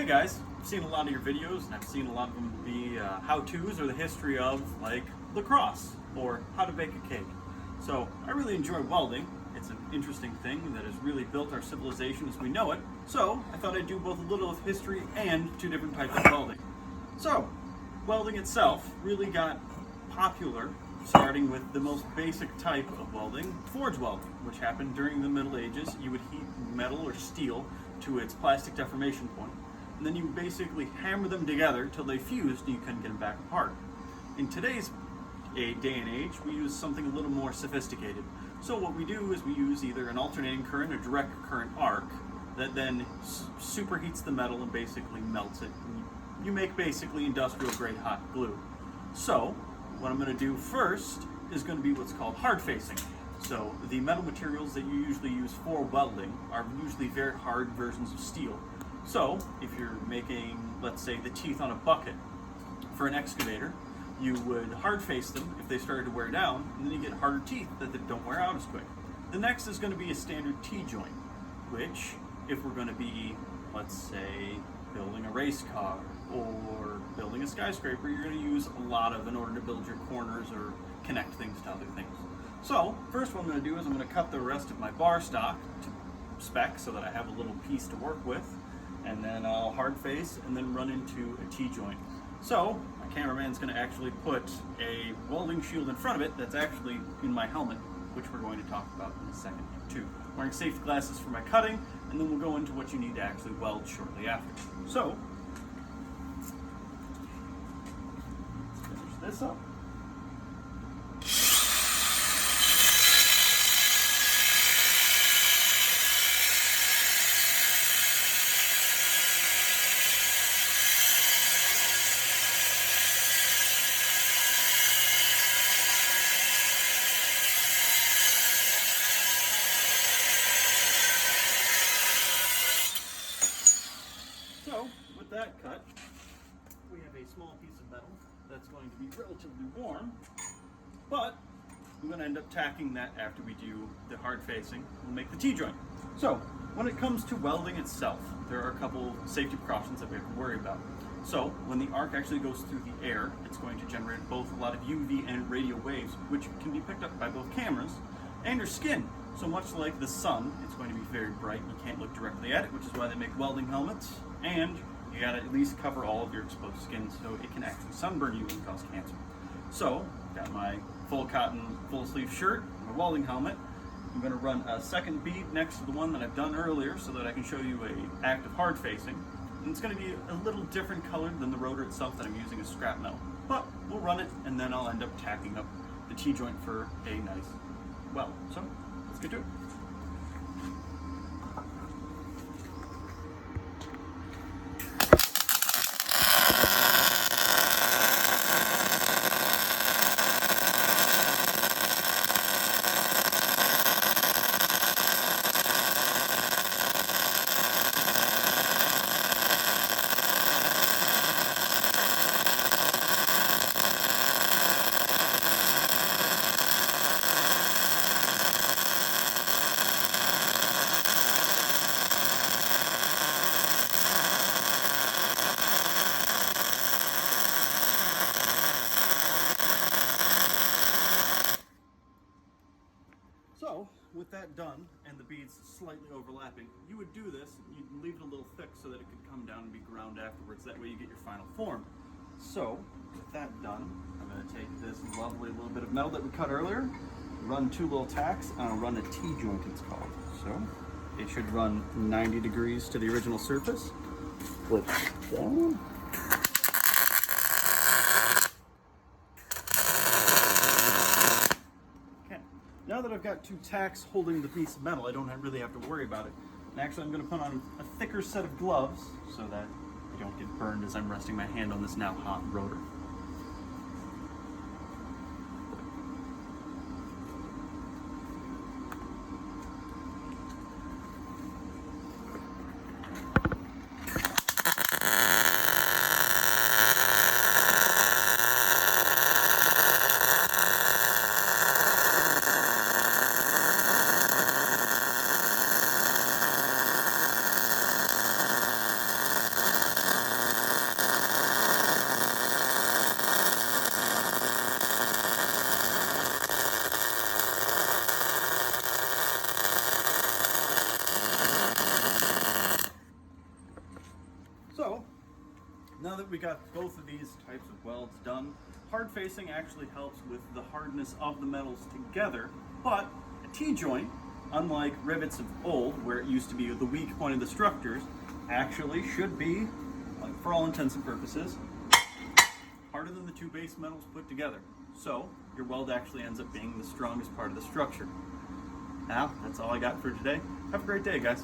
Hey guys, I've seen a lot of your videos and I've seen a lot of them be how-tos or the history of like lacrosse or how to bake a cake. So I really enjoy welding. It's an interesting thing that has really built our civilization as we know it. So I thought I'd do both a little of history and two different types of welding. So welding itself really got popular starting with the most basic type of welding, forge welding, which happened during the Middle Ages. You would heat metal or steel to its plastic deformation point, and then you basically hammer them together till they fused and you couldn't get them back apart. In today's day and age, we use something a little more sophisticated. So what we do is we use either an alternating current or direct current arc that then superheats the metal and basically melts it. And you make basically industrial grade hot glue. So what I'm going to do first is going to be what's called hard facing. So the metal materials that you usually use for welding are usually very hard versions of steel. So if you're making, let's say, the teeth on a bucket for an excavator, you would hard face them if they started to wear down, and then you get harder teeth that don't wear out as quick. The next is going to be a standard T-joint, which if we're going to be, let's say, building a race car or building a skyscraper, you're going to use a lot of in order to build your corners or connect things to other things. So first what I'm going to do is I'm going to cut the rest of my bar stock to spec so that I have a little piece to work with, and then I'll hard face and then run into a T-joint. So my cameraman's going to actually put a welding shield in front of it that's actually in my helmet, which we're going to talk about in a second too. Wearing safety glasses for my cutting, and then we'll go into what you need to actually weld shortly after. So let's finish this up. So, with that cut, we have a small piece of metal that's going to be relatively warm, but I'm going to end up tacking that after we do the hard facing. We'll make the T-joint. So, when it comes to welding itself, there are a couple safety precautions that we have to worry about. So, when the arc actually goes through the air, it's going to generate both a lot of UV and radio waves, which can be picked up by both cameras and your skin. So much like the sun, it's going to be very bright. You can't look directly at it, which is why they make welding helmets. And you gotta at least cover all of your exposed skin so it can actually sunburn you and cause cancer. So, got my full cotton, full sleeve shirt, my welding helmet. I'm gonna run a second bead next to the one that I've done earlier so that I can show you a active hard facing. And it's gonna be a little different colored than the rotor itself that I'm using as scrap metal. But we'll run it and then I'll end up tacking up the T-joint for a nice weld. So, let's get to it. So, with that done, and the beads slightly overlapping, you would do this, you'd leave it a little thick so that it could come down and be ground afterwards, that way you get your final form. So, with that done, I'm going to take this lovely little bit of metal that we cut earlier, run two little tacks, and I'll run a T-joint it's called. So, it should run 90 degrees to the original surface, flip down. Now that I've got two tacks holding the piece of metal, I don't really have to worry about it. And actually I'm going to put on a thicker set of gloves so that I don't get burned as I'm resting my hand on this now hot rotor. we got both of these types of welds done. Hard facing actually helps with the hardness of the metals together, but a T-joint, unlike rivets of old, where it used to be the weak point of the structures, actually should be, like, for all intents and purposes, harder than the two base metals put together. So your weld actually ends up being the strongest part of the structure. Now, that's all I got for today. Have a great day, guys.